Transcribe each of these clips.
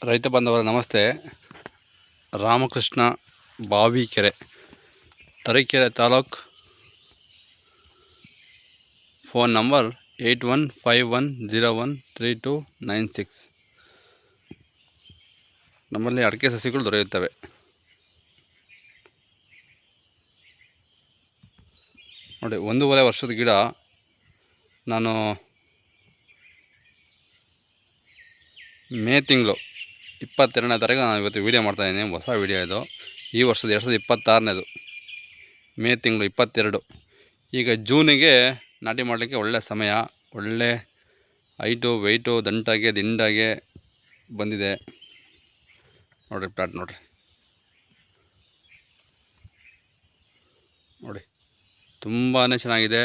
ರೈತ ಬಾಂಧವರ ನಮಸ್ತೆ. ರಾಮಕೃಷ್ಣ ಬಾವಿಕೆರೆ, ತರೀಕೆರೆ ತಾಲೂಕು. Phone number 8151013296. ನಮ್ಮಲ್ಲಿ ಅಡಿಕೆ ಸಸಿಗಳು ದೊರೆಯುತ್ತವೆ. ನೋಡಿ, 1.5 ವರ್ಷದ ಗಿಡ. ನಾನು ಮೇ ತಿಂಗಳು 22ನೇ ತಾರೀಕು ನಾನು ಇವತ್ತು ವೀಡಿಯೋ ಮಾಡ್ತಾಯಿದ್ದೀನಿ. ಹೊಸ ವೀಡಿಯೋ ಇದು. ಈ ವರ್ಷದ 2026ನೇದು, ಮೇ ತಿಂಗಳು 22. ಈಗ ಜೂನಿಗೆ ನಾಟಿ ಮಾಡಲಿಕ್ಕೆ ಒಳ್ಳೆ ಸಮಯ. ಒಳ್ಳೆ ಹೈಟು ವೆಯ್ಟು ದಂಟಾಗೆ ದಿಂಡಾಗೆ ಬಂದಿದೆ. ನೋಡಿರಿ ಪ್ಲಾಟ್ ನೋಡಿರಿ, ನೋಡಿ ತುಂಬಾ ಚೆನ್ನಾಗಿದೆ.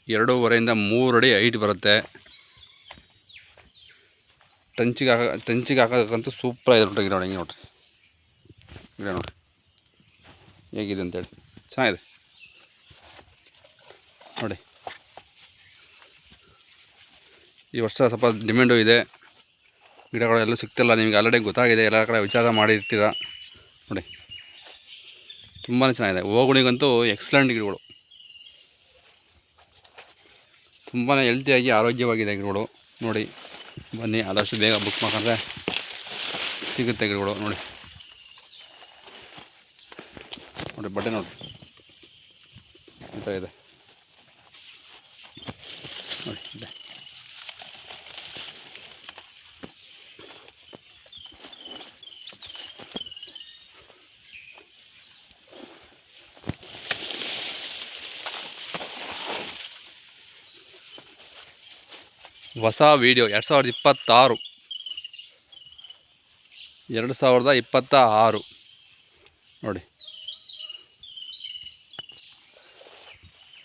2.5 ಇಂದ 3 ಅಡಿ ಹೈಟ್ ಬರುತ್ತೆ. ಟಂಚಿಗೆ ಹಾಕೋಕ್ಕಂತೂ ಸೂಪರ್ ಆಗಿದೆ ಗಿಡ. ನೋಡಿ, ಹಿಂಗೆ ನೋಡಿರಿ ಗಿಡ, ನೋಡಿರಿ ಹೇಗಿದೆ ಅಂತೇಳಿ. ಚೆನ್ನಾಗಿದೆ ನೋಡಿ. ಈ ವರ್ಷ ಸ್ವಲ್ಪ ಡಿಮ್ಯಾಂಡು ಇದೆ. ಗಿಡಗಳು ಎಲ್ಲೂ ಸಿಗ್ತಿಲ್ಲ, ನಿಮಗೆ ಆಲ್ರೆಡಿ ಗೊತ್ತಾಗಿದೆ. ಎಲ್ಲ ಕಡೆ ವಿಚಾರ ಮಾಡಿರ್ತೀರ. ನೋಡಿ, ತುಂಬಾ ಚೆನ್ನಾಗಿದೆ. ಹೋಗುಣಿಗಂತೂ ಎಕ್ಸಲೆಂಟ್ ಗಿಡಗಳು. ತುಂಬಾ ಹೆಲ್ತಿಯಾಗಿ ಆರೋಗ್ಯವಾಗಿದೆ ಗಿಡಗಳು. ನೋಡಿ, ಬನ್ನಿ, ಆದಷ್ಟು ಬೇಗ ಬುಕ್ ಮಾಡ್ಕೊಂಡ್ರೆ ಸಿಗುತ್ತೆ ಗಿಡಗಳು. ನೋಡಿ ನೋಡಿ ಬಟ್ಟೆ ನೋಡಿ ಈ ಥರ ಇದೆ ನೋಡಿ. ಹೊಸ ವಿಡಿಯೋ 2026 ನೋಡಿ.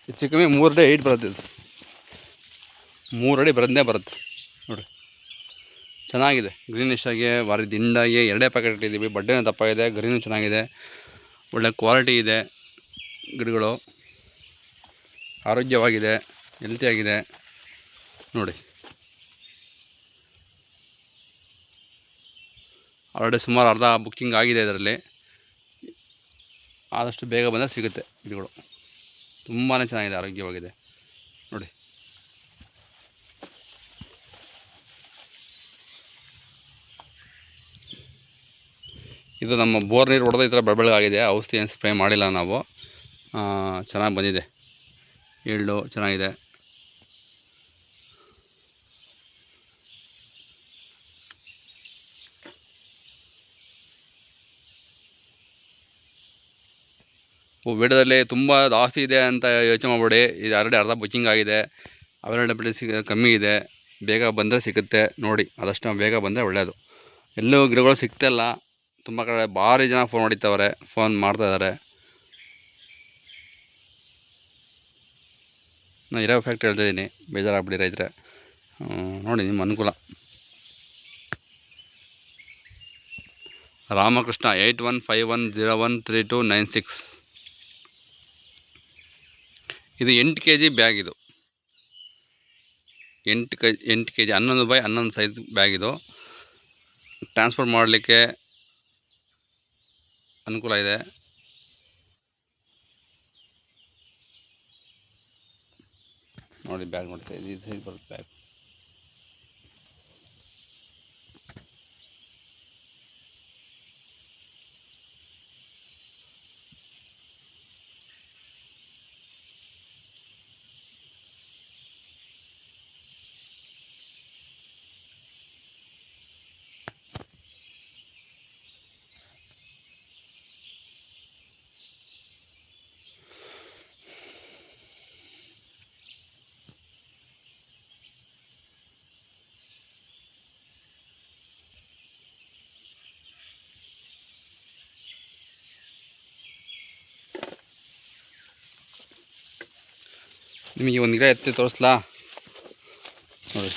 ಹೆಚ್ಚು ಕಮ್ಮಿ 3 ಅಡಿ ಹೈಟ್ ಬರುತ್ತೆ. ಇದು 3 ಅಡಿ ಬರುತ್ತೆ ನೋಡಿ. ಚೆನ್ನಾಗಿದೆ, ಗ್ರೀನಿಶ್ ಆಗಿ ಭಾರಿ ದಿಂಡಾಗಿ 2 ಪ್ಯಾಕೆಟ್ ಇಟ್ಟಿದ್ದೀವಿ. ಬಡ್ಡೆನೂ ದಪ್ಪ ಇದೆ, ಗರಿನೂ ಚೆನ್ನಾಗಿದೆ, ಒಳ್ಳೆ ಕ್ವಾಲಿಟಿ ಇದೆ. ಗಿಡಗಳು ಆರೋಗ್ಯವಾಗಿದೆ, ಹೆಲ್ತಿಯಾಗಿದೆ ನೋಡಿ. ಆಲ್ರೆಡಿ ಸುಮಾರು ಅರ್ಧ ಬುಕ್ಕಿಂಗ್ ಆಗಿದೆ ಇದರಲ್ಲಿ. ಆದಷ್ಟು ಬೇಗ ಬಂದರೆ ಸಿಗುತ್ತೆ ಗಿಡಗಳು. ತುಂಬಾ ಚೆನ್ನಾಗಿದೆ, ಆರೋಗ್ಯವಾಗಿದೆ ನೋಡಿ. ಇದು ನಮ್ಮ ಬೋರ್ ನೀರು ಹೊಡೆದ ಈ ಥರ ಬೆಳಬೆಳಗಾಗಿದೆ. ಔಷಧಿ ಏನು ಸ್ಪ್ರೇ ಮಾಡಿಲ್ಲ ನಾವು. ಚೆನ್ನಾಗಿ ಬಂದಿದೆ, ಈಲ್ಡು ಚೆನ್ನಾಗಿದೆ. ವಿಡಿಯೋದಲ್ಲಿ ತುಂಬ ಜಾಸ್ತಿ ಇದೆ ಅಂತ ಯೋಚನೆ ಮಾಡಬೇಡಿ. ಇದು ಆಲ್ರೆಡಿ ಅರ್ಧ ಬುಕ್ಕಿಂಗ್ ಆಗಿದೆ. ಅವೈಲಬಿಲಿಟಿ ಕಮ್ಮಿ ಇದೆ. ಬೇಗ ಬಂದರೆ ಸಿಗುತ್ತೆ ನೋಡಿ. ಆದಷ್ಟು ಬೇಗ ಬಂದರೆ ಒಳ್ಳೆಯದು. ಎಲ್ಲೂ ಗಿಡಗಳು ಸಿಗ್ತಾಯಿಲ್ಲ. ತುಂಬ ಕಡೆ ಭಾರಿ ಜನ ಫೋನ್ ಮಾಡ್ತಾಯಿದ್ದಾರೆ. ನಾನು ಇರೋ ಫ್ಯಾಕ್ಟ್ರಿ ಹೇಳ್ತಾಯಿದ್ದೀನಿ, ಬೇಜಾರಾಗ್ಬಿಡಿ ರೈತರೆ. ನೋಡಿ, ನಿಮ್ಮ ಅನುಕೂಲ. ರಾಮಕೃಷ್ಣ 8151013296. ಇದು 8 kg ಬ್ಯಾಗ್. ಇದು 8 kg 11x11 ಸೈಜ್ ಬ್ಯಾಗ್. ಇದು ಟ್ರಾನ್ಸ್ಫರ್ ಮಾಡಲಿಕ್ಕೆ ಅನುಕೂಲ ಇದೆ. ನೋಡಿ ಬ್ಯಾಗ್ ನೋಡಿ, ಸೈಜ್ ಬರುತ್ತೆ ಬ್ಯಾಗ್. ನಿಮಗೆ ಒಂದು ಗಿಡ ಎತ್ತಿ ತೋರಿಸ್ಲಾ? ನೋಡಿ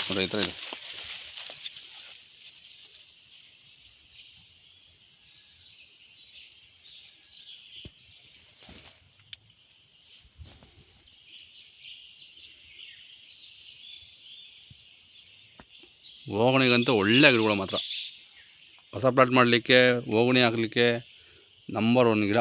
ನೋಡಿ, ಈ ಥರ ಇದೆ. ಓಗಣಿಗಂತೂ ಒಳ್ಳೆ ಗಿಡಗಳು ಮಾತ್ರ. ಹೊಸ ಪ್ಲಾಟ್ ಮಾಡಲಿಕ್ಕೆ ಓಗಣಿ ಹಾಕಲಿಕ್ಕೆ ನಂಬರ್ 1 ಗಿಡ.